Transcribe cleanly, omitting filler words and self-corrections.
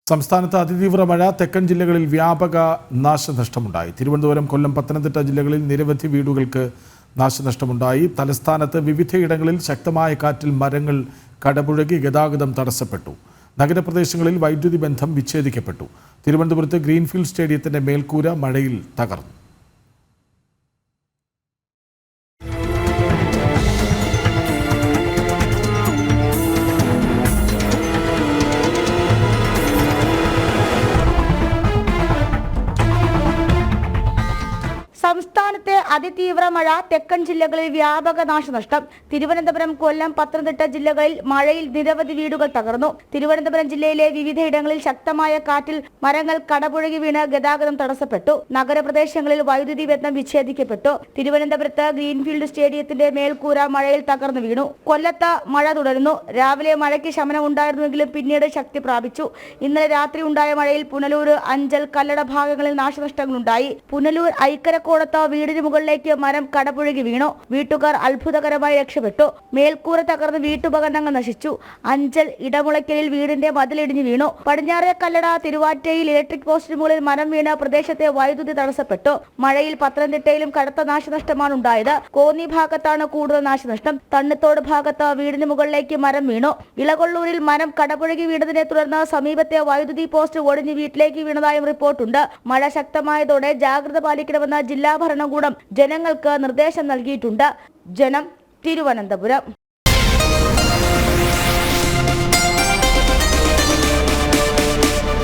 സംസ്ഥാനത്ത് അതിതീവ്ര മഴ തെക്കൻ ജില്ലകളിൽ വ്യാപക നാശനഷ്ടമുണ്ടായി. തിരുവനന്തപുരം, കൊല്ലം, പത്തനംതിട്ട ജില്ലകളിൽ നിരവധി വീടുകൾക്ക് നാശനഷ്ടമുണ്ടായി. തലസ്ഥാനത്ത് വിവിധയിടങ്ങളിൽ ശക്തമായ കാറ്റിൽ മരങ്ങൾ കടപുഴകി ഗതാഗതം തടസ്സപ്പെട്ടു. നഗരപ്രദേശങ്ങളിൽ വൈദ്യുതി ബന്ധം വിച്ഛേദിക്കപ്പെട്ടു. തിരുവനന്തപുരത്ത് ഗ്രീൻഫീൽഡ് സ്റ്റേഡിയത്തിന്റെ മേൽക്കൂര മഴയിൽ തകർന്നു. സംസ്ഥാനത്തെ അതിതീവ്ര മഴ തെക്കൻ ജില്ലകളിൽ വ്യാപക നാശനഷ്ടം. തിരുവനന്തപുരം, കൊല്ലം, പത്തനംതിട്ട ജില്ലകളിൽ മഴയിൽ നിരവധി വീടുകൾ തകർന്നു. തിരുവനന്തപുരം ജില്ലയിലെ വിവിധയിടങ്ങളിൽ ശക്തമായ കാറ്റിൽ മരങ്ങൾ കടപുഴകി വീണ് ഗതാഗതം തടസ്സപ്പെട്ടു. നഗരപ്രദേശങ്ങളിൽ വൈദ്യുതി ബന്ധം വിച്ഛേദിക്കപ്പെട്ടു. തിരുവനന്തപുരത്ത് ഗ്രീൻഫീൽഡ് സ്റ്റേഡിയത്തിന്റെ മേൽക്കൂര മഴയിൽ തകർന്നു വീണു. കൊല്ലത്ത് മഴ തുടരുന്നു. രാവിലെ മഴയ്ക്ക് ശമനം ഉണ്ടായിരുന്നുവെങ്കിലും പിന്നീട് ശക്തി പ്രാപിച്ചു. ഇന്നലെ രാത്രി ഉണ്ടായ മഴയിൽ പുനലൂർ, അഞ്ചൽ, കല്ലട ഭാഗങ്ങളിൽ നാശനഷ്ടങ്ങളുണ്ടായി. പുനലൂർ ഐക്കരക്കോടത്ത് വീടിന് മുകളിലേക്ക് മരം കടപുഴകി വീണു. വീട്ടുകാർ അത്ഭുതകരമായി രക്ഷപ്പെട്ടു. മേൽക്കൂര തകർന്ന് വീട്ടുപകരണങ്ങൾ നശിച്ചു. അഞ്ചൽ ഇടമുളയ്ക്കലിൽ വീടിന്റെ മതിലിടിഞ്ഞു വീണു. പടിഞ്ഞാറേ കല്ലട, തിരുവാറ്റയിൽ ഇലക്ട്രിക് പോസ്റ്റിന് മുകളിൽ മരം വീണ് പ്രദേശത്തെ വൈദ്യുതി തടസ്സപ്പെട്ടു. മഴയിൽ പത്തനംതിട്ടയിലും കടുത്ത നാശനഷ്ടമാണ് ഉണ്ടായത്. കോന്നി ഭാഗത്താണ് കൂടുതൽ നാശനഷ്ടം. തണ്ണിത്തോട് ഭാഗത്ത് വീടിന് മുകളിലേക്ക് മരം വീണു. ഇളകൊള്ളൂരിൽ മരം കടപുഴകി വീണതിനെ തുടർന്ന് സമീപത്തെ വൈദ്യുതി പോസ്റ്റ് ഒടിഞ്ഞ് വീട്ടിലേക്ക് വീണതായും റിപ്പോർട്ടുണ്ട്. മഴ ശക്തമായതോടെ ജാഗ്രത പാലിക്കണമെന്ന് ജില്ലാ ഭരണകൂടം ജനങ്ങൾക്ക് നിർദ്ദേശം നൽകിയിട്ടുണ്ട്. ജനം, തിരുവനന്തപുരം.